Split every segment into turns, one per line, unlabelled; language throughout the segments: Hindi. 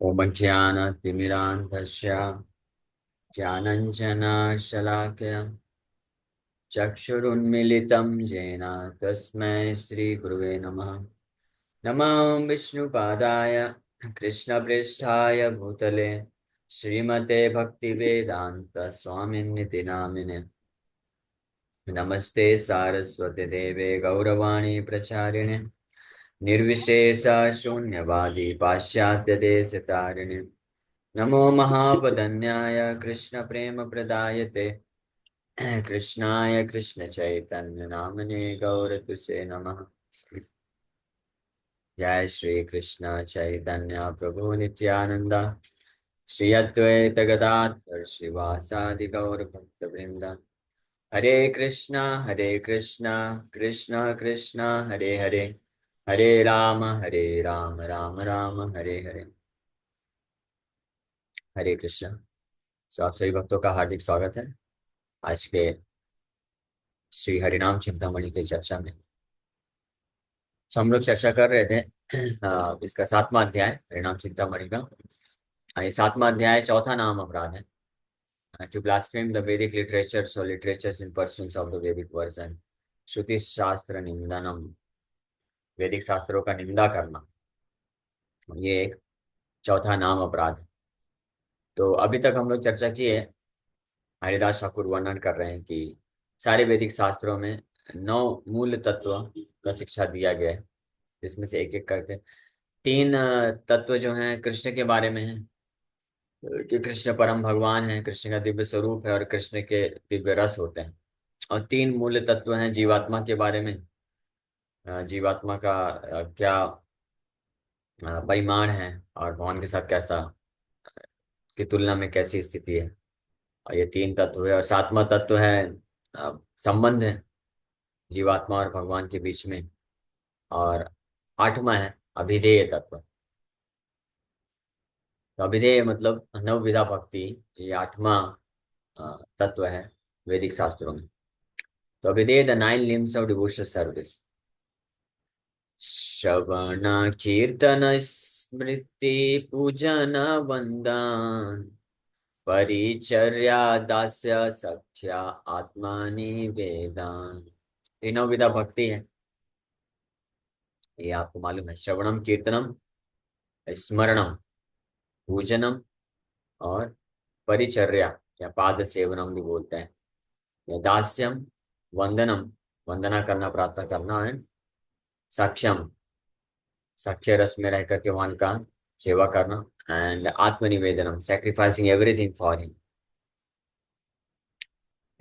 ॐ ज्ञानतिमिरान्धस्य ज्ञानञ्जनशलाकया चक्षुरुन्मीलितं येन तस्मै श्रीगुरुवे नमः। नमः विष्णुपादाय कृष्णप्रेष्ठाय भूतले श्रीमते भक्तिवेदान्त स्वामिन्निति नामिने। नमस्ते सारस्वती देवे गौरवाणी प्रचारिणे निर्विशेष शून्यवादी पाश्चात्यदेशतारिणे। नमो महावदन्याय कृष्णप्रेमप्रदायते कृष्णाय कृष्णचैतन्यनामने गौरतुसे नमः। जय श्री कृष्ण चैतन्य प्रभु नित्यानंद श्री अद्वैत गदाधर श्रीवासादि गौर भक्तवृंद। हरे कृष्णा कृष्ण कृष्ण हरे हरे, हरे राम राम राम हरे हरे। हरे कृष्ण। आप सभी भक्तों का हार्दिक स्वागत है आज के श्री हरिनाम चिंतामणि की चर्चा में। हम लोग चर्चा कर रहे थे इसका 7वां अध्याय हरिनाम चिंतामणि का। ये 7वां अध्याय चौथा नाम अपराध है। टू ब्लास्फेम द वैदिक लिटरेचर्स और literatures in pursuits of the वैदिक वर्जन। श्रुति शास्त्र निंदनम, वैदिक शास्त्रों का निंदा करना, ये एक चौथा नाम अपराध है। तो अभी तक हम लोग चर्चा की है, हरिदास ठाकुर वर्णन कर रहे हैं कि सारे वैदिक शास्त्रों में 9 मूल तत्व का शिक्षा दिया गया है, जिसमें से एक एक करके 3 तत्व जो हैं कृष्ण के बारे में हैं कि कृष्ण परम भगवान है, कृष्ण का दिव्य स्वरूप है और कृष्ण के दिव्य रस होते हैं। और 3 मूल तत्व हैं जीवात्मा के बारे में। जीवात्मा का क्या परिमाण है और भगवान के साथ कैसा, की तुलना में कैसी स्थिति है। और ये 3 तत्व है। और 7वां तत्व है संबंध है जीवात्मा और भगवान के बीच में। और 8वां है अभिधेय तत्व। तो अभिधेय मतलब नवविधा भक्ति, ये 8वां तत्व है वैदिक शास्त्रों में। तो अभिधेय the 9 limbs of devotional service. श्रवण कीर्तन स्मृति पूजन वंदन परिचर्या दास्य सख्या आत्मानि वेदान। तीनों विधा भक्ति है, ये आपको मालूम है। श्रवणम कीर्तनम, स्मरणम, पूजनम और परिचर्या या पाद सेवनम भी बोलते हैं। या दास्यम, वंदनम, वंदना करना, प्रार्थना करना है। साक्ष्यम, साक्ष्य रस में रह करके भगवान का सेवा करना। एंड आत्मनिवेदनम, सेक्रीफाइसिंग एवरीथिंग फॉर हिम।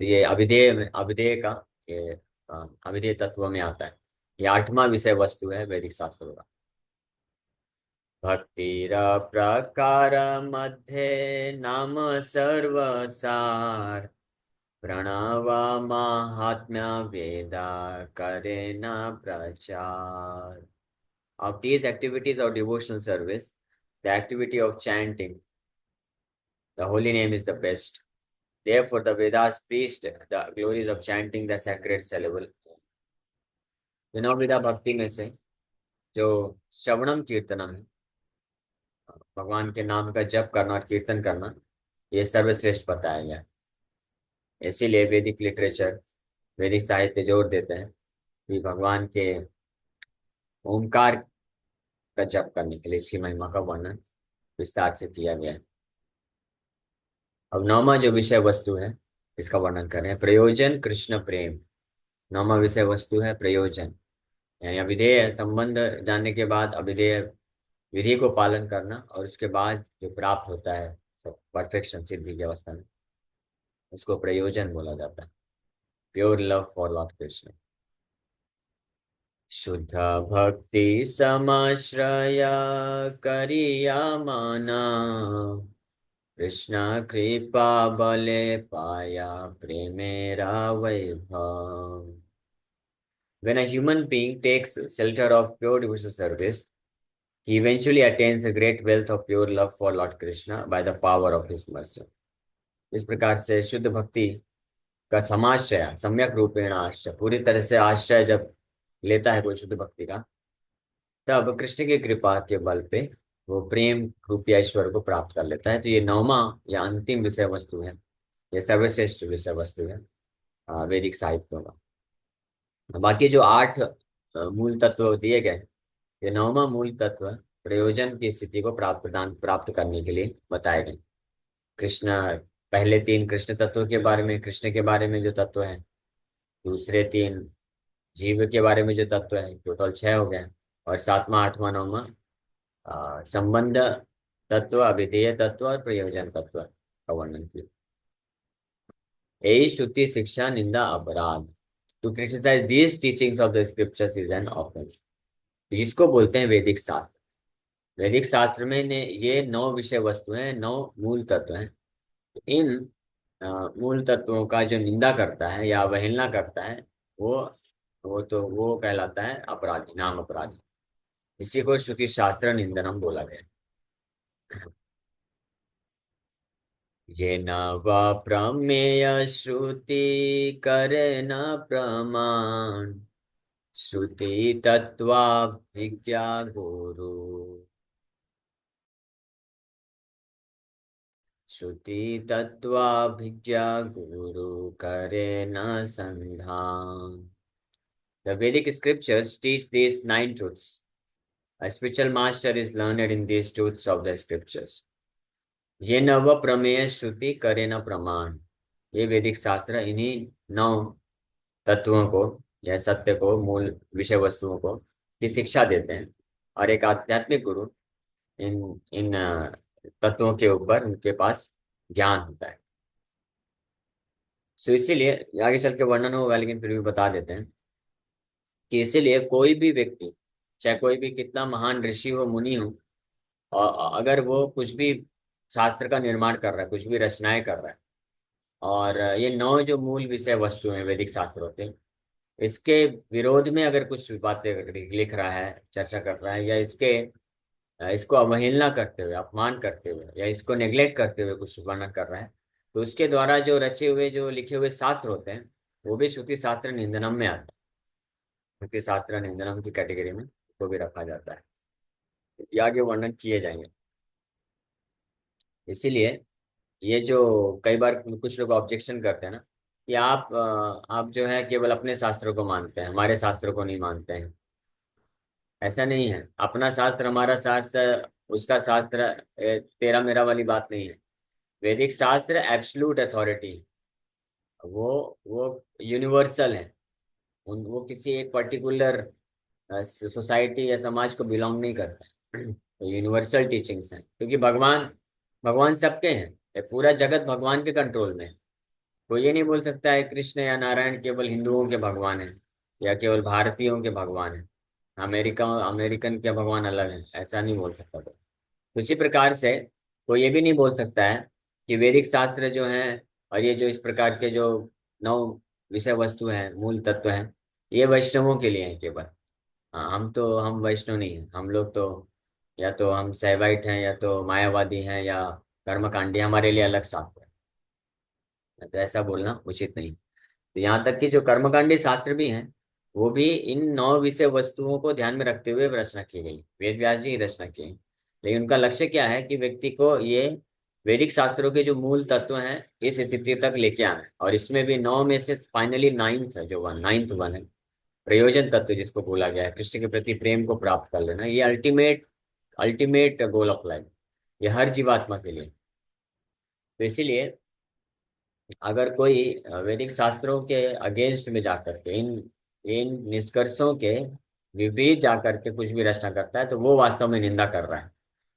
तो ये अभिधेय में, अभिधेय का ये अभिधेय तत्व में आता है। ये 8वां विषय वस्तु है वैदिक शास्त्रों का। भक्तिर प्रकार मध्ये नाम सर्वसार प्रणव महात्म्य वेदा करे न प्रचार। Of these activities of devotional service, the activity of chanting the holy name is the best. Therefore, the Vedas preached the glories of chanting the sacred syllable. तीनों विधा भक्ति में से जो श्रवणम कीर्तनम है, भगवान के नाम का जप करना और कीर्तन करना, ये सर्वश्रेष्ठ बताया गया है। इसीलिए वैदिक लिटरेचर, वैदिक साहित्य जोर देते हैं कि भगवान के ओमकार का जप करने के लिए इसकी महिमा का वर्णन विस्तार से किया गया है। अब 9वां जो विषय वस्तु है इसका वर्णन कर रहे हैं, प्रयोजन कृष्ण प्रेम। 9वां विषय वस्तु है प्रयोजन, यानी अभिधेय संबंध जानने के बाद अभिधेय विधि को पालन करना और उसके बाद जो प्राप्त होता है परफेक्शन, सिद्धि की अवस्था में, उसको प्रयोजन बोला जाता है। Pure love for Lord Krishna. शुद्ध भक्ति समाश्रय करिया माना कृष्ण कृपा बले पाया प्रेमेरा वैभव। When a human being takes shelter of pure devotional service, he eventually attains a great wealth of pure love for Lord Krishna by the power of his mercy. इस प्रकार से शुद्ध भक्ति का समाश्रय, सम्यक रूपेण आश्रय, पूरी तरह से आश्रय जब लेता है कोई शुद्ध भक्ति का, तब कृष्ण की कृपा के बल पे वो प्रेम रूपी ऐश्वर्य को प्राप्त कर लेता है। तो ये नौवां या अंतिम विषय वस्तु है, ये सर्वश्रेष्ठ विषय वस्तु है वैदिक साहित्यों का। बाकी जो 8 मूल तत्व दिए गए, ये नौवां मूल तत्व प्रयोजन की स्थिति को प्राप्त करने के लिए बताए गए। कृष्ण, पहले 3 कृष्ण तत्व के बारे में, कृष्ण के बारे में जो तत्व है, दूसरे 3 जीव के बारे में जो तत्व है, टोटल 6 हो गए। और 7वां 8वां 9वां संबंध तत्व, अभिधेय तत्व और प्रयोजन तत्व का वर्णन किया। यही श्रुति शिक्षा निंदा अपराध। To criticise these teachings of the scriptures is an offence. जिसको बोलते हैं वैदिक शास्त्र। वैदिक शास्त्र में ने ये 9 विषय वस्तु हैं, 9 मूल तत्व हैं। इन मूल तत्वों का जो निंदा करता है या अवहेलना करता है, वो वो कहलाता है अपराधी, नाम अपराधी। इसी को श्रुति शास्त्र निंदनम बोला गया। ये न वा प्रमेय श्रुति करे न प्रमाण, श्रुति तत्वाभिज्ञा गुरु, श्रुति तत्वाभिज्ञा गुरु करे न संधान। The Vedic scriptures teach these 9 truths. A spiritual master is learned in these truths of the scriptures. ये नव प्रमेय श्रुति करे न प्रमाण। ये वैदिक शास्त्र इन्हीं 9 तत्वों को या सत्य को, मूल विषय वस्तुओं को की शिक्षा देते हैं। और एक आध्यात्मिक गुरु इन इन तत्वों के ऊपर उनके पास ज्ञान होता है। सो इसीलिए आगे चल के वर्णन होगा, लेकिन फिर भी बता देते हैं कि इसीलिए कोई भी व्यक्ति, चाहे कोई भी कितना महान ऋषि हो, मुनि हो, और अगर वो कुछ भी शास्त्र का निर्माण कर रहा है, कुछ भी रचनाएं कर रहा है, और ये 9 जो मूल विषय वस्तु हैं वैदिक शास्त्र होते हैं, इसके विरोध में अगर कुछ बातें लिख रहा है, चर्चा कर रहा है, या इसको अवहेलना करते हुए, अपमान करते हुए, या इसको नेग्लेक्ट करते हुए कुछ वर्णन कर रहा है, तो उसके द्वारा जो रचे हुए, जो लिखे हुए शास्त्र होते हैं, वो भी श्रुति शास्त्र निंदनम में आता है। श्रुति शास्त्र निंदनम की कैटेगरी में को भी रखा जाता है। ये आगे वर्णन किए जाएंगे। इसीलिए ये जो कई बार कुछ लोग ऑब्जेक्शन करते हैं ना, कि आप जो है केवल अपने शास्त्रों को मानते हैं, हमारे शास्त्रों को नहीं मानते हैं। ऐसा नहीं है। अपना शास्त्र हमारा शास्त्र, उसका शास्त्र तेरा मेरा वाली बात नहीं है। वैदिक शास्त्र एब्सोल्यूट अथॉरिटी, वो यूनिवर्सल है। वो किसी एक पर्टिकुलर सोसाइटी या समाज को बिलोंग नहीं करता। तो यूनिवर्सल टीचिंग्स हैं, क्योंकि भगवान भगवान सबके हैं। ये पूरा जगत भगवान के कंट्रोल में है। कोई ये नहीं बोल सकता है कृष्ण या नारायण केवल हिंदुओं के भगवान है, या केवल भारतीयों के भगवान है, अमेरिकन के भगवान अलग है, ऐसा नहीं बोल सकता कोई। उसी प्रकार से कोई ये भी नहीं बोल सकता है कि वैदिक शास्त्र जो है, और ये जो इस प्रकार के जो 9 विषय वस्तु हैं, मूल तत्व हैं, ये वैष्णवों के लिए हैं केवल। हाँ, हम वैष्णव नहीं हैं। हम लोग तो या तो हम शैवाइट हैं, या तो मायावादी हैं, या कर्मकांडी, हमारे लिए अलग शास्त्र है। तो ऐसा बोलना उचित नहीं। तो यहाँ तक कि जो कर्मकांडी शास्त्र भी हैं, वो भी इन 9 विषय वस्तुओं को ध्यान में रखते हुए रचना की गई। वेद व्यास जी की रचना की। लेकिन उनका लक्ष्य क्या है कि व्यक्ति को ये वैदिक शास्त्रों के जो मूल तत्व हैं, इस स्थिति तक लेके आना है। और इसमें भी 9 में से फाइनली 9th है, जो नाइन्थ वन है, प्रयोजन तत्व जिसको बोला गया है, कृष्ण के प्रति प्रेम को प्राप्त कर लेना। ये ultimate ultimate goal of life, ये हर जीवात्मा के लिए। तो इसीलिए अगर कोई वैदिक शास्त्रों के अगेंस्ट में जाकर के, इन इन निष्कर्षों के विपरीत जाकर के कुछ भी रचना करता है, तो वो वास्तव में निंदा कर रहा है।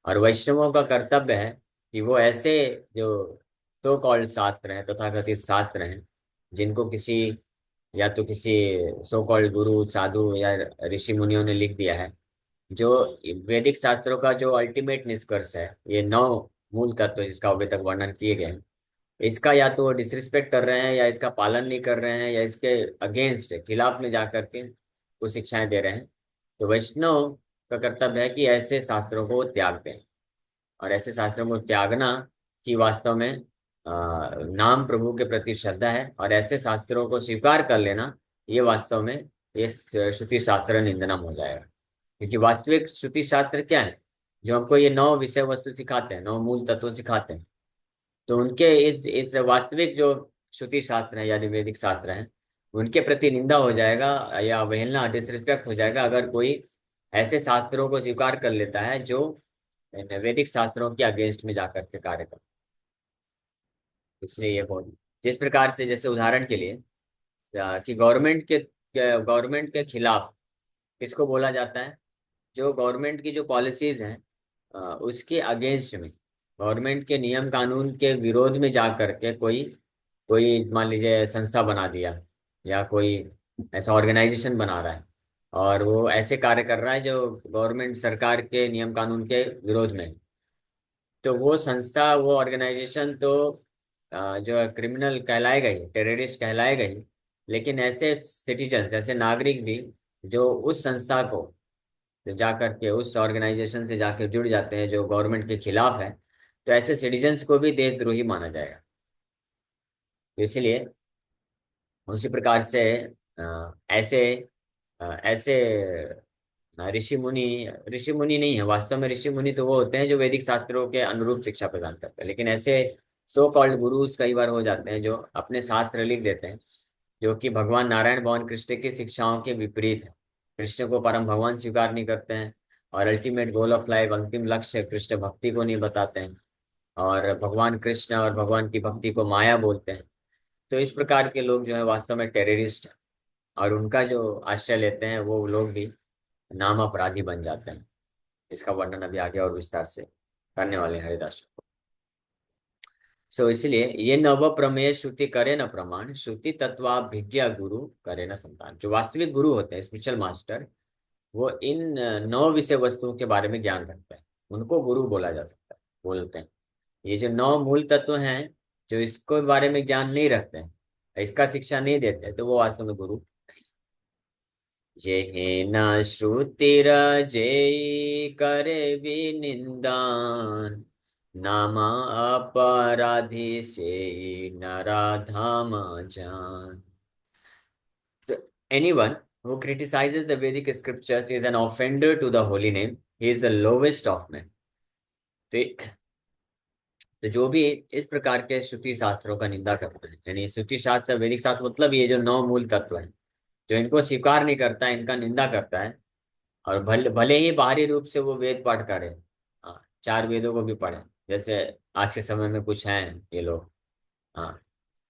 और वैष्णवों का कर्तव्य है कि वो ऐसे जो सो कॉल्ड शास्त्र हैं, तथाकथित शास्त्र हैं, जिनको किसी या तो किसी सो कॉल्ड गुरु, साधु या ऋषि मुनियों ने लिख दिया है, जो वैदिक शास्त्रों का जो अल्टीमेट निष्कर्ष है, ये 9 मूल तत्व जिसका अभी तक वर्णन किए गए हैं, इसका या तो डिसरिस्पेक्ट कर रहे हैं, या इसका पालन नहीं कर रहे हैं, या इसके अगेंस्ट, खिलाफ में जाकर के कुछ शिक्षाएं दे रहे हैं, तो वैष्णव का कर्तव्य है कि ऐसे शास्त्रों को त्याग दें। और ऐसे शास्त्रों को त्यागना कि वास्तव में नाम प्रभु के प्रति श्रद्धा है, और ऐसे शास्त्रों को स्वीकार कर लेना, ये वास्तव में ये श्रुति शास्त्र निंदनम हो जाएगा। क्योंकि वास्तविक श्रुति शास्त्र क्या है? जो हमको ये 9 विषय वस्तु सिखाते हैं, 9 मूल तत्व सिखाते हैं, तो उनके इस वास्तविक जो श्रुति शास्त्र है यानी वैदिक शास्त्र है, उनके प्रति निंदा हो जाएगा या अवहेलना, डिसरिस्पेक्ट हो जाएगा अगर कोई ऐसे शास्त्रों को स्वीकार कर लेता है जो वैदिक शास्त्रों के अगेंस्ट में जाकर के कार्य करते हैं। इसलिए ये बहुत, जिस प्रकार से जैसे उदाहरण के लिए कि गवर्नमेंट के खिलाफ किसको बोला जाता है, जो गवर्नमेंट की जो पॉलिसीज हैं उसके अगेंस्ट में, गवर्नमेंट के नियम कानून के विरोध में जा करके कोई कोई मान लीजिए संस्था बना दिया या कोई ऐसा ऑर्गेनाइजेशन बना रहा है और वो ऐसे कार्य कर रहा है जो गवर्नमेंट सरकार के नियम कानून के विरोध में है। तो वो संस्था, वो ऑर्गेनाइजेशन तो जो है क्रिमिनल कहलाएगा ही, टेररिस्ट कहलाएगा ही। लेकिन ऐसे सिटीजन, ऐसे नागरिक भी जो उस संस्था को, जो जा करके उस ऑर्गेनाइजेशन से जाकर जुड़ जाते हैं जो गवर्नमेंट के खिलाफ है, तो ऐसे सिटीजन्स को भी देशद्रोही माना जाएगा। तो इसलिए उसी प्रकार से ऐसे ऐसे ऋषि मुनि नहीं है वास्तव में। ऋषि मुनि तो वो होते हैं जो वैदिक शास्त्रों के अनुरूप शिक्षा प्रदान करते हैं, लेकिन ऐसे सो कॉल्ड गुरुज कई बार हो जाते हैं जो अपने शास्त्र लिख देते हैं जो कि भगवान नारायण, भगवान कृष्ण की शिक्षाओं के विपरीत है। कृष्ण को परम भगवान स्वीकार नहीं करते हैं और अल्टीमेट गोल ऑफ लाइफ, अंतिम लक्ष्य कृष्ण भक्ति को नहीं बताते हैं, और भगवान कृष्ण और भगवान की भक्ति को माया बोलते हैं। तो इस प्रकार के लोग जो है वास्तव में टेररिस्ट हैं, और उनका जो आश्रय लेते हैं वो लोग भी नाम अपराधी बन जाते हैं। इसका वर्णन अभी आगे और विस्तार से करने वाले हैं हरिदास। सो इसलिए ये नव प्रमेय श्रुति करे न प्रमाण, श्रुति तत्वाभिज्ञ गुरु करे न संतान। जो वास्तविक गुरु होते हैं, स्पिरिचुअल मास्टर, वो इन 9 विषय वस्तुओं के बारे में ज्ञान रखते हैं, उनको गुरु बोला जा सकता है, बोलते हैं। ये जो 9 मूल तत्व हैं, जो इसको बारे में ज्ञान नहीं रखते हैं, इसका शिक्षा नहीं देते, तो वो वास्तव में गुरु। जेहिना श्रुतिरजेयी करे विनिंदान, नामा अपराधी से नराधाम जान। So, anyone who criticizes the Vedic scriptures is an offender to the holy name. He is the lowest of men. तो तो जो भी इस प्रकार के श्रुति शास्त्रों का निंदा करते हैं, यानी श्रुति शास्त्र, वैदिक शास्त्र मतलब ये जो 9 मूल तत्व हैं, जो इनको स्वीकार नहीं करता है, इनका निंदा करता है, और भले भले ही बाहरी रूप से वो वेद पाठ करे, हाँ, 4 वेदों को भी पढ़े, जैसे आज के समय में कुछ हैं ये लोग, हाँ,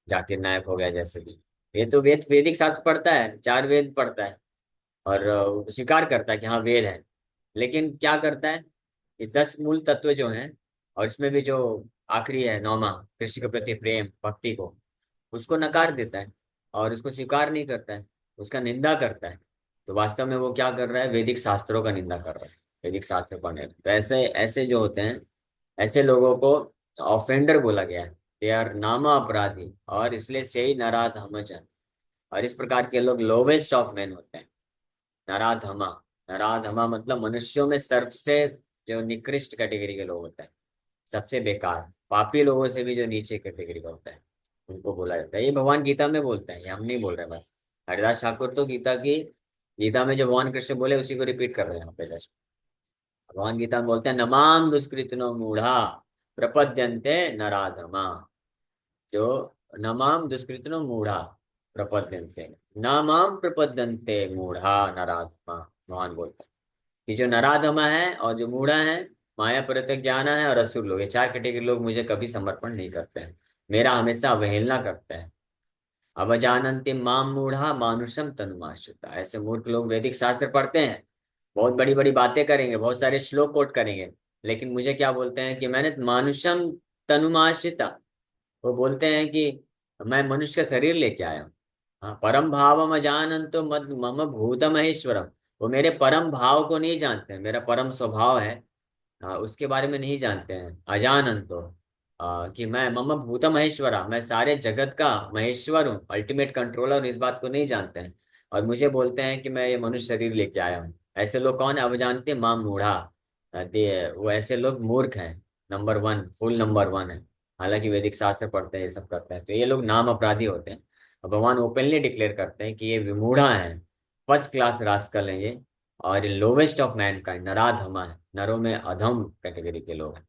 जाकिर नायक हो गया जैसे भी, ये तो वैदिक शास्त्र पढ़ता है, 4 वेद पढ़ता है और स्वीकार करता है कि हाँ वेद है। लेकिन क्या करता है, ये 10 मूल तत्व जो हैं, और इसमें भी जो आखिरी है 9वां, कृष्ण के प्रति प्रेम भक्ति को, उसको नकार देता है और उसको स्वीकार नहीं करता है, उसका निंदा करता है। तो वास्तव में वो क्या कर रहा है, वैदिक शास्त्रों का निंदा कर रहा है, वैदिक शास्त्र पढ़ने। तो ऐसे ऐसे जो होते हैं, ऐसे लोगों को ऑफेंडर बोला गया है, दे आर नामा अपराधी, और इसलिए से ही नराधम। और इस प्रकार के लोग लोवेस्ट ऑफ मैन होते हैं, नराधमा। नराधमा मतलब मनुष्यों में सबसे जो निकृष्ट कैटेगरी के लोग होते हैं, सबसे बेकार पापी लोगों से भी जो नीचे कैटेगरी का होता है, उनको बोला जाता है। ये भगवान गीता में बोलते हैं, ये हम नहीं बोल रहे बस। हरिदास ठाकुर तो गीता में जो भगवान कृष्ण बोले उसी को रिपीट कर रहे हैं यहाँ पे जस्ट। भगवान गीता में बोलते हैं, नमाम दुष्कृतिनो मूढ़ा प्रपद्यन्ते नराधमा। जो नमाम दुष्कृतिनो मूढ़ा प्रपद्यन्ते, नामाम प्रपद्यन्ते मूढ़ा नराधमा। भगवान बोलते हैं कि जो नराधमा है और जो मूढ़ा है, माया परित्यक्त ज्ञाना है और असुर लोग, ये 4 कैटेगरी लोग मुझे कभी समर्पण नहीं करते हैं, मेरा हमेशा अवहेलना करते हैं। अवजानन्ति माम मूढ़ा मानुषम तनुमाश्रिता। ऐसे मूर्ख लोग वैदिक शास्त्र पढ़ते हैं, बहुत बड़ी बड़ी बातें करेंगे, बहुत सारे श्लोक कोट करेंगे, लेकिन मुझे क्या बोलते हैं कि मैंने मानुषम तनुमाश्रिता, वो बोलते हैं कि मैं मनुष्य का शरीर लेके आया हूँ। हाँ, परम भावम अजानन्तो मद मम भूत महेश्वरम। वो मेरे परम भाव को नहीं जानते हैं, मेरा परम स्वभाव है, उसके बारे में नहीं जानते हैं। अजानन्तो, कि मैं मम भूत महेश्वरा, मैं सारे जगत का महेश्वर हूँ, अल्टीमेट कंट्रोलर हूँ, इस बात को नहीं जानते हैं। और मुझे बोलते हैं कि मैं ये मनुष्य शरीर लेके आया हूँ। ऐसे लोग कौन है, अब जानते हैं, माँ मूढ़ा। वो ऐसे लोग मूर्ख हैं, नंबर 1, फुल नंबर 1 है। हालांकि वैदिक शास्त्र पढ़ते हैं, ये सब करते हैं, तो ये लोग नाम अपराधी होते हैं। और भगवान ओपनली डिक्लेयर करते हैं कि ये विमूढ़ा है, फर्स्ट क्लास रास्कल है ये, और लोवेस्ट ऑफ मैनकाइंड, नराधमा है। नरों में अधम कैटेगरी के लोग हैं।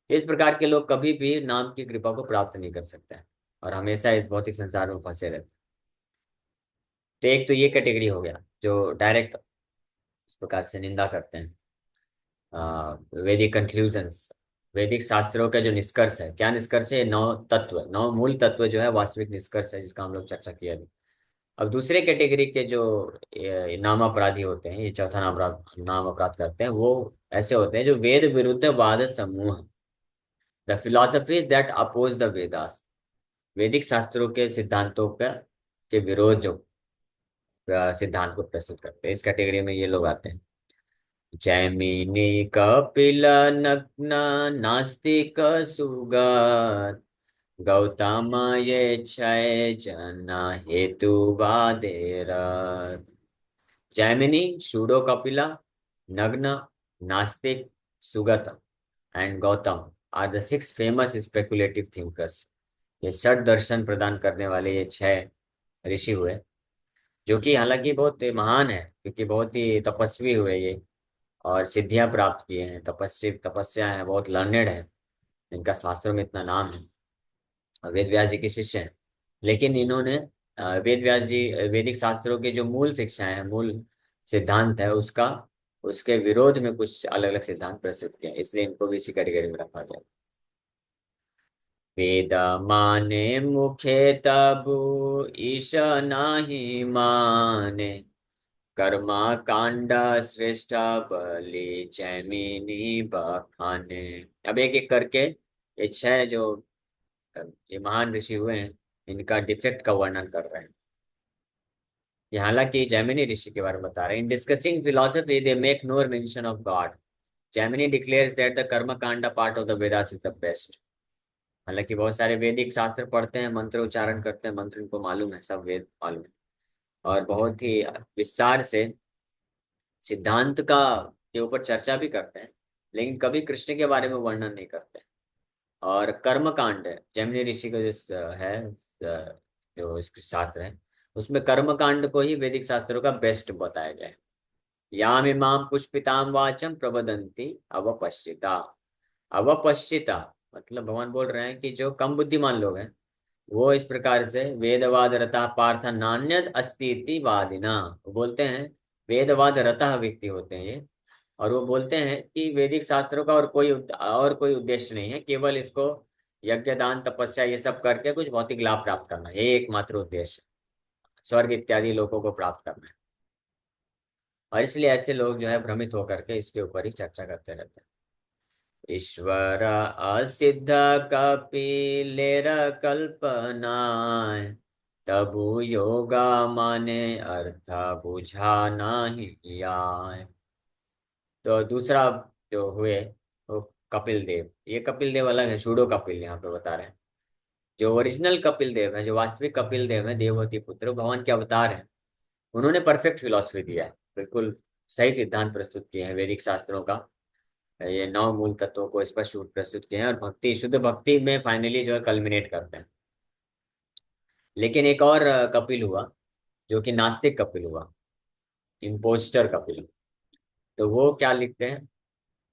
इस प्रकार के लोग कभी भी नाम की कृपा को प्राप्त नहीं कर सकते हैं और हमेशा इस भौतिक संसार में फंसे रहते हैं। तो एक तो ये कैटेगरी हो गया जो डायरेक्ट इस प्रकार से निंदा करते हैं। वैदिक कंक्लूजन्स, वैदिक शास्त्रों का जो निष्कर्ष है, क्या निष्कर्ष है? नौ तत्व, नौ मूल तत्व जो है वास्तविक निष्कर्ष है, जिसका हम लोग चर्चा किया अभी। अब दूसरे कैटेगरी के जो नाम अपराधी होते हैं, ये चौथा नाम अपराध करते हैं, वो ऐसे होते हैं जो वेद विरुद्ध वाद समूह, the philosophies that oppose the Vedas, वैदिक शास्त्रों के सिद्धांतों का के विरोध जो सिद्धांत को प्रस्तुत करते हैं, इस कैटेगरी में ये लोग आते हैं। जैमिनी कपिल नग्न नास्तिक सुगत गौतम ये क्षय जन हेतु वादेर। Jaimini, pseudo Kapila, Nagna, Nastika, Sugata and Gautam are the six famous speculative thinkers. ये षट दर्शन प्रदान करने वाले ये छह ऋषि हुए, जो कि हालांकि बहुत महान है क्योंकि बहुत ही तपस्वी हुए ये और सिद्धियां प्राप्त किए हैं, तपस्या है, बहुत लर्नेड है, इनका शास्त्रों में इतना नाम है, और वेद व्यास जी के शिष्य हैं। लेकिन इन्होंने वेद व्यास जी वैदिक शास्त्रों के जो मूल शिक्षाएं हैं, मूल सिद्धांत है उसका, उसके विरोध में कुछ अलग अलग सिद्धांत प्रस्तुत किए हैं, इसलिए इनको भी इसी कैटेगरी में रखा गया। वेद माने मुखे तबु ईश नाही माने कर्मा कांड श्रेष्ठ बलि जैमिनी बखाने। अब एक एक करके ये छह जो ये महान ऋषि हुए हैं, इनका डिफेक्ट का वर्णन कर रहे हैं। ये हालांकि जैमिनी ऋषि के बारे में बता रहे हैं। In discussing philosophy they make no mention of God. Jaimini declares that the karma kanda part of the Vedas is the best. हालांकि बहुत सारे वैदिक शास्त्र पढ़ते हैं, मंत्र उच्चारण करते हैं, मंत्र इनको मालूम है, सब वेद मालूम है, और बहुत ही विस्तार से सिद्धांत का के ऊपर चर्चा भी करते हैं, लेकिन कभी कृष्ण के बारे में वर्णन नहीं करते हैं। और कर्म कांड है, जैमिनी ऋषि का जो है जो इसके शास्त्र है, उसमें कर्म कांड को ही वैदिक शास्त्रों का बेस्ट बताया गया है। याम इमाम पुष्पिताम वाचम प्रवदंती अवपश्चिता। अवपश्चिता मतलब भगवान बोल रहे हैं कि जो कम बुद्धिमान लोग हैं, वो इस प्रकार से वेदवाद रता पार्थ नान्यद अस्ति वादिना, वो बोलते हैं, वेदवाद रता व्यक्ति होते हैं ये, और वो बोलते हैं कि वैदिक शास्त्रों का और कोई उद्देश्य नहीं है, केवल इसको यज्ञ दान तपस्या ये सब करके कुछ भौतिक लाभ प्राप्त करना, यही एकमात्र उद्देश्य है, स्वर्ग इत्यादि लोगों को प्राप्त करना है। और इसलिए ऐसे लोग जो है भ्रमित होकर के इसके ऊपर ही चर्चा करते रहते हैं। ईश्वर असिद्ध कपिलेर कल्पनाय तबु योगा माने अर्थ बुझा नहीं आए। तो दूसरा जो हुए वो कपिल देव, ये कपिल देव अलग है, सूडो कपिल यहाँ पे बता रहे हैं। जो ओरिजिनल कपिल देव है, जो वास्तविक कपिल देव है, देवहूति पुत्र, भगवान के अवतार है, उन्होंने परफेक्ट फिलॉसफी दिया है, बिल्कुल सही सिद्धांत प्रस्तुत किए हैं वैदिक शास्त्रों का। ये नौ मूल तत्वों को स्पष्ट रूप प्रस्तुत किए हैं और भक्ति, शुद्ध भक्ति में फाइनली जो है कल्मिनेट करते हैं। लेकिन एक और कपिल हुआ, जो कि नास्तिक कपिल हुआ, इम्पोस्टर कपिल। तो वो क्या लिखते हैं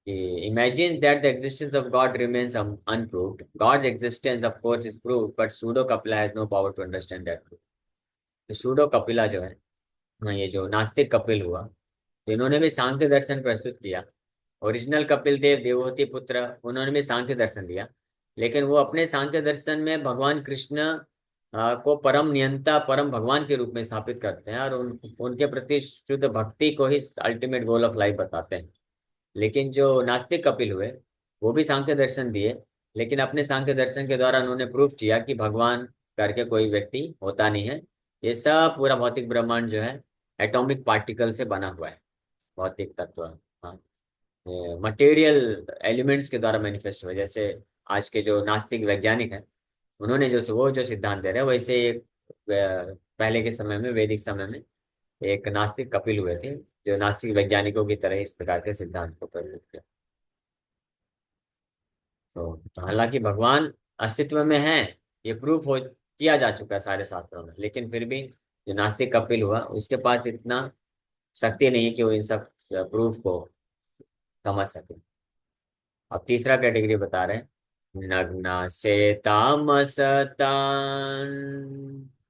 कि imagines that the existence of God remains unproved. God's existence, of course, is proved, but pseudo Kapila has no power to understand that truth. तो सूडो कपिला जो है, हाँ, ये जो नास्तिक कपिल हुआ, तो इन्होंने भी सांख्य दर्शन प्रस्तुत किया। ओरिजिनल कपिल देव, देवहूति पुत्र, उन्होंने भी सांख्य दर्शन दिया, लेकिन वो अपने सांख्य दर्शन में भगवान कृष्ण को परम नियंता, परम भगवान के रूप में स्थापित करते हैं, और उनके प्रति शुद्ध भक्ति को ही अल्टीमेट गोल ऑफ लाइफ बताते हैं। लेकिन जो नास्तिक कपिल हुए, वो भी सांख्य दर्शन दिए, लेकिन अपने सांख्य दर्शन के द्वारा उन्होंने प्रूफ किया कि भगवान करके कोई व्यक्ति होता नहीं है, ये सब पूरा भौतिक ब्रह्मांड जो है एटॉमिक पार्टिकल से बना हुआ है, भौतिक तत्व, हाँ, मटेरियल एलिमेंट्स के द्वारा मैनिफेस्ट हुआ है। जैसे आज के जो नास्तिक वैज्ञानिक हैं, उन्होंने जो वो जो सिद्धांत दे रहे हैं, वैसे एक पहले के समय में, वैदिक समय में, एक नास्तिक कपिल हुए थे, जो नास्तिक वैज्ञानिकों की तरह इस प्रकार के सिद्धांत को प्रस्तुत किया। तो हालांकि भगवान अस्तित्व में है, ये प्रूफ हो किया जा चुका है सारे शास्त्रों में, लेकिन फिर भी जो नास्तिक कपिल हुआ, उसके पास इतना शक्ति नहीं है कि वो इन सब प्रूफ को समझ सके। अब तीसरा कैटेगरी बता रहे हैं, नग्न से तामस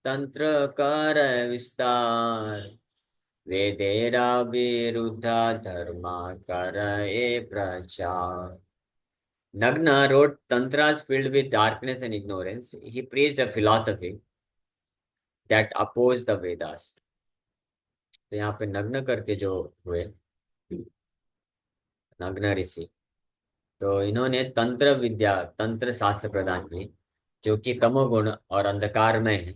तंत्र कर विस्तार, वेदेरा विरुद्ध धर्मा कर ए प्रचार। Nagna wrote tantras filled with darkness and ignorance. He preached a philosophy that opposed the Vedas. तो यहाँ पे नग्न करके जो हुए नग्न ऋषि, तो इन्होंने तंत्र विद्या, तंत्र शास्त्र प्रदान की, जो कि तमोगुण और अंधकार में है।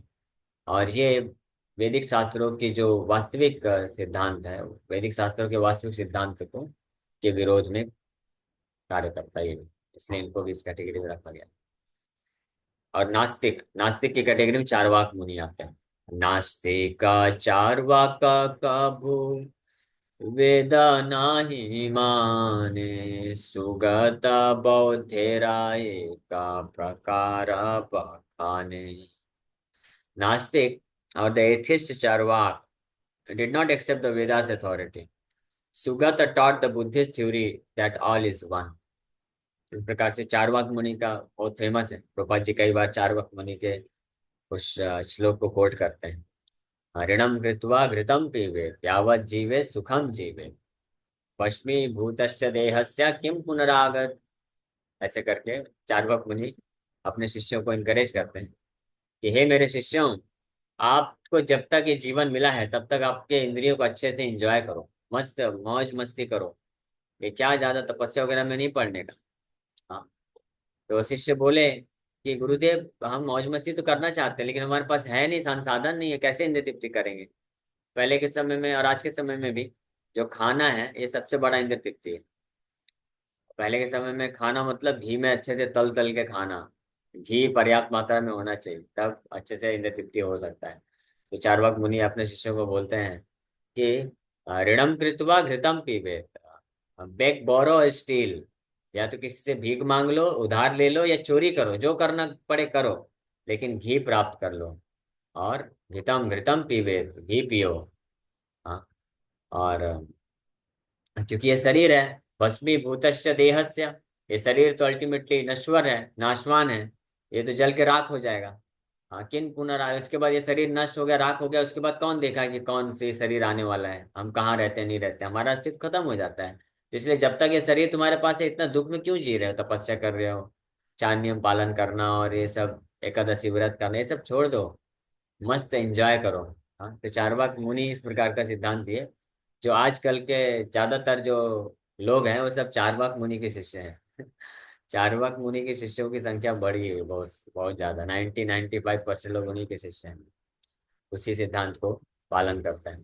और ये वैदिक शास्त्रों की जो वास्तविक सिद्धांत है, वैदिक शास्त्रों के वास्तविक सिद्धांत को के विरोध में कार्य करता है ये भी। इसलिए इनको भी इस कैटेगरी में रखा गया। और नास्तिक, नास्तिक की कैटेगरी में चारवाक मुनि आते हैं। नास्तिका चारवाका काबू, वेदा नाही माने, सुगत बौद्धेराय का प्रकार बखाने। Gnostic or the atheist Charvak did not accept the Vedas authority. Sugata taught the Buddhist theory that all is one. इस प्रकार से चारवाक मुनि का बहुत फेमस है। प्रभुपाद जी कई बार चारवाक मुनि के उस श्लोक को कोट करते हैं। ऋणम कृत्वा घृतम पीवे, यावत् जीवे सुखम जीवे, पश्मी भूतस्य देहस्य किम पुनरागत। ऐसे करके चारवाक मुनि अपने शिष्यों को इनकरेज करते हैं कि हे मेरे शिष्यों, आपको जब तक ये जीवन मिला है तब तक आपके इंद्रियों को अच्छे से एंजॉय करो, मस्त मौज मस्ती करो। ये क्या ज्यादा तपस्या वगैरह में नहीं पड़ने का। हाँ। तो शिष्य बोले कि गुरुदेव, हम मौज मस्ती तो करना चाहते हैं लेकिन हमारे पास है नहीं, संसाधन नहीं है, कैसे इंद्रिय तृप्ति करेंगे। पहले के समय में और आज के समय में भी जो खाना है ये सबसे बड़ा इंद्रिय तृप्ति है। पहले के समय में खाना मतलब घी में अच्छे से तल तल के खाना, घी पर्याप्त मात्रा में होना चाहिए, तब अच्छे से इंद्रिय तृप्ति हो सकता है। तो चारवाक मुनि अपने शिष्यों को बोलते हैं कि ऋणम कृत्वा घृतम पीबेत, बेग बोरो स्टील, या तो किसी से भीख मांग लो, उधार ले लो, या चोरी करो, जो करना पड़े करो, लेकिन घी प्राप्त कर लो। और घृतम घृतम पीबेत, घी पियो। हाँ। और क्योंकि ये शरीर है, भस्मीभूतश्च देहस्य, ये शरीर तो अल्टीमेटली नश्वर है, नाशवान है, ये तो जल के राख हो जाएगा। हाँ, किन पुनराय, उसके बाद ये शरीर नष्ट हो गया, राख हो गया, उसके बाद कौन देखा कि कौन से शरीर आने वाला है, हम कहाँ रहते हैं नहीं रहते, हमारा अस्तित्व खत्म हो जाता है। इसलिए जब तक ये शरीर तुम्हारे पास है, इतना दुख में क्यों जी रहे हो, तपस्या कर रहे हो, चार नियम पालन करना और ये सब एकादशी व्रत करना, ये सब छोड़ दो, मस्त एंजॉय करो। हाँ, तो चारवाक मुनि इस प्रकार का सिद्धांत दिए। जो आजकल के ज्यादातर जो लोग हैं वो सब चारवाक मुनि के शिष्य हैं। चारवाक मुनि के शिष्यों की संख्या बढ़ी है बहुत बहुत ज्यादा, 95% लोग उन्हीं के शिष्य हैं, उसी सिद्धांत को पालन करते हैं।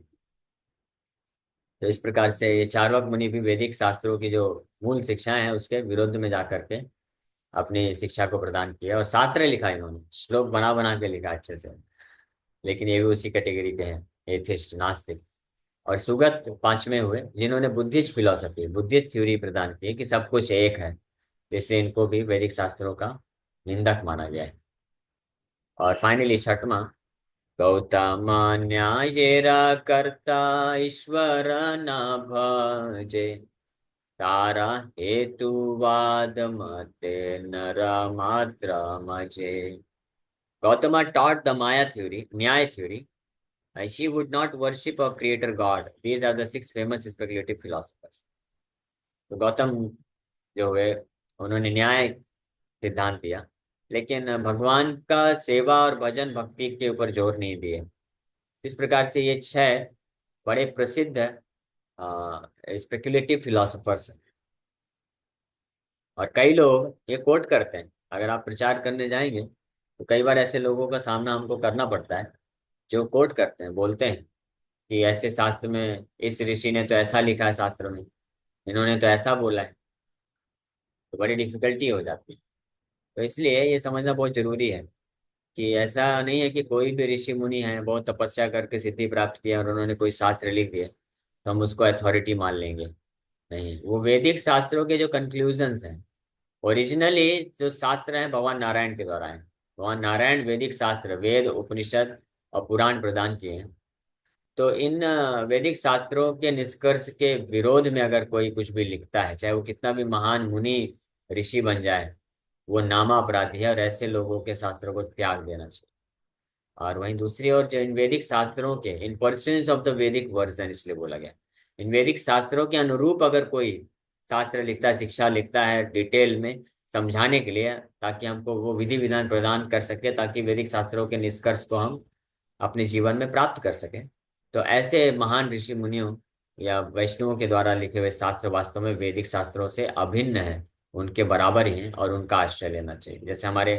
तो इस प्रकार से ये चारवाक मुनि भी वैदिक शास्त्रों की जो मूल शिक्षाएं हैं उसके विरुद्ध में जा करके अपनी शिक्षा को प्रदान किया, और शास्त्र लिखा इन्होंने, श्लोक बना बना के लिखा अच्छे से। लेकिन ये भी उसी कैटेगरी के हैं, एथिस्ट, नास्तिक। और सुगत पांचवें हुए जिन्होंने बुद्धिस्ट फिलोसफी, बुद्धिस्ट थ्योरी प्रदान की कि सब कुछ एक है, इसलिए इनको भी वैदिक शास्त्रों का निंदक माना गया है। और फाइनली छठवां, गौतम न्यायेरा कर्ता ईश्वर न भजे, तारा हेतुवाद मते नर मात्र मजे। Gautama taught the Maya theory, Nyaya theory. She would not worship a creator god. These are the six famous speculative philosophers. तो गौतम जो हुए, उन्होंने न्याय सिद्धांत दिया, लेकिन भगवान का सेवा और भजन भक्ति के ऊपर जोर नहीं दिए। इस प्रकार से ये छह बड़े प्रसिद्ध स्पेकुलेटिव फिलोसोफर्स हैं। और कई लोग ये कोट करते हैं, अगर आप प्रचार करने जाएंगे तो कई बार ऐसे लोगों का सामना हमको करना पड़ता है जो कोट करते हैं, बोलते हैं कि ऐसे शास्त्र में इस ऋषि ने तो ऐसा लिखा है, शास्त्र में इन्होंने तो ऐसा बोला है। तो बड़ी डिफिकल्टी हो जाती है। तो इसलिए ये समझना बहुत जरूरी है कि ऐसा नहीं है कि कोई भी ऋषि मुनि है, बहुत तपस्या करके सिद्धि प्राप्त किया और उन्होंने कोई शास्त्र लिख दिया तो हम उसको अथॉरिटी मान लेंगे। नहीं, वो वैदिक शास्त्रों के जो कंक्लूजन्स हैं, ओरिजिनली जो शास्त्र हैं भगवान नारायण के द्वारा हैं। भगवान नारायण वैदिक शास्त्र, वेद, उपनिषद और पुराण प्रदान किए हैं। तो इन वैदिक शास्त्रों के निष्कर्ष के विरोध में अगर कोई कुछ भी लिखता है, चाहे वो कितना भी महान मुनि ऋषि बन जाए, वो नामा अपराधी है और ऐसे लोगों के शास्त्रों को त्याग देना चाहिए। और वहीं दूसरी ओर जो इन वैदिक शास्त्रों के इन पर्सन्स ऑफ द वैदिक वर्जन इसलिए बोला गया, इन वैदिक शास्त्रों के अनुरूप अगर कोई शास्त्र लिखता है, शिक्षा लिखता है डिटेल में समझाने के लिए, ताकि हमको वो विधि विधान प्रदान कर सके, ताकि वैदिक शास्त्रों के निष्कर्ष को हम अपने जीवन में प्राप्त कर सकें, तो ऐसे महान ऋषि मुनियों या वैष्णवों के द्वारा लिखे हुए शास्त्र वास्तव में वैदिक शास्त्रों से अभिन्न है, उनके बराबर ही हैं और उनका आश्रय लेना चाहिए। जैसे हमारे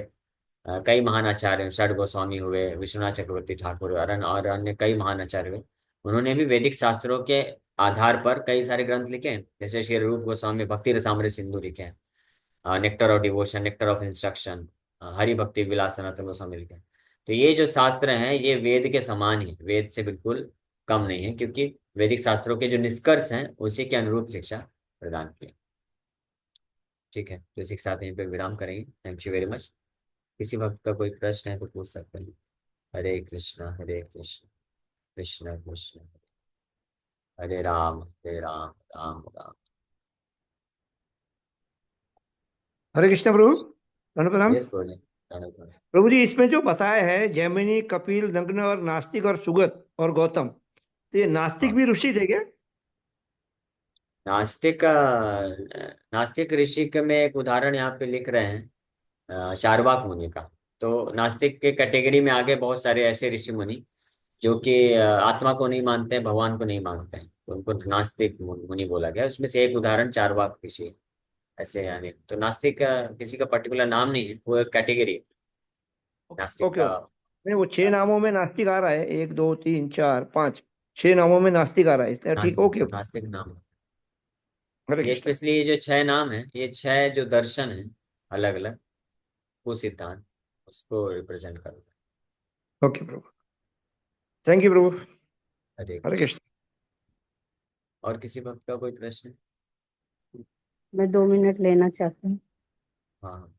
कई महान आचार्य, षड गोस्वामी हुए, विश्वनाथ चक्रवर्ती ठाकुर और अन्य कई महान आचार्य हुए, उन्होंने भी वैदिक शास्त्रों के आधार पर कई सारे ग्रंथ लिखे हैं। जैसे श्री रूप गोस्वामी भक्ति रसामृत सिंधु लिखे हैं, nectar of devotion, nectar of instruction, Hari भक्ति विलास सनातन गोस्वामी लिखे हैं। तो ये जो शास्त्र हैं ये वेद के समान ही, वेद से बिल्कुल कम नहीं है, क्योंकि वैदिक शास्त्रों के जो निष्कर्ष हैं उसी के अनुरूप शिक्षा प्रदान की है। ठीक है, तो इसी के साथ यहीं पे विराम करेंगे। Thank you very much. किसी वक्त का कोई प्रश्न है तो पूछ सकते हैं। हरे कृष्णा हरे कृष्णा, कृष्ण कृष्ण हरे राम, हरे राम, राम राम।
हरे कृष्ण प्रभु। प्रणाम प्रणाम।
यस बोले, धन्यवाद।
प्रभु जी, इसमें जो बताया है जैमिनी, कपिल, नग्न और नास्तिक और सुगत और गौतम, तो ये नास्तिक
हाँ,
भी ऋषि थे क्या?
नास्तिक नास्तिक ऋषि के में एक उदाहरण यहाँ पे लिख रहे हैं, चार्वाक मुनि का। तो नास्तिक के कैटेगरी में आगे बहुत सारे ऐसे ऋषि मुनि जो कि आत्मा को नहीं मानते हैं, भगवान को नहीं मानते हैं, तो उनको नास्तिक मुनि बोला गया। उसमें से एक उदाहरण चार्वाक ऋषि है। ऐसे यानी तो नास्तिक का किसी का पर्टिकुलर नाम नहीं है, वो एक कैटेगरी है नास्तिक
ओके
का।
ओके। नहीं, वो 6 नामों में नास्तिक आ रहा है, 1 2 3 4 5, 6 नामों में नास्तिक आ रहा है इसलिए ठीक। ओके
नास्तिक
ओके।
नास्तिक नाम।
हरे
ये
कृष्ण।
स्पेशली ये जो 6 नाम है, ये 6 जो दर्शन है अलग अलग, वो सिद्धांत उसको रिप्रेजेंट करता है।
Okay Prabhu. थैंक यू प्रभु।
हरे
हरे
कृष्ण।
कृष्ण।
और किसी भक्त का कोई प्रश्न?
मैं 2 मिनट लेना चाहती हूँ।
हाँ।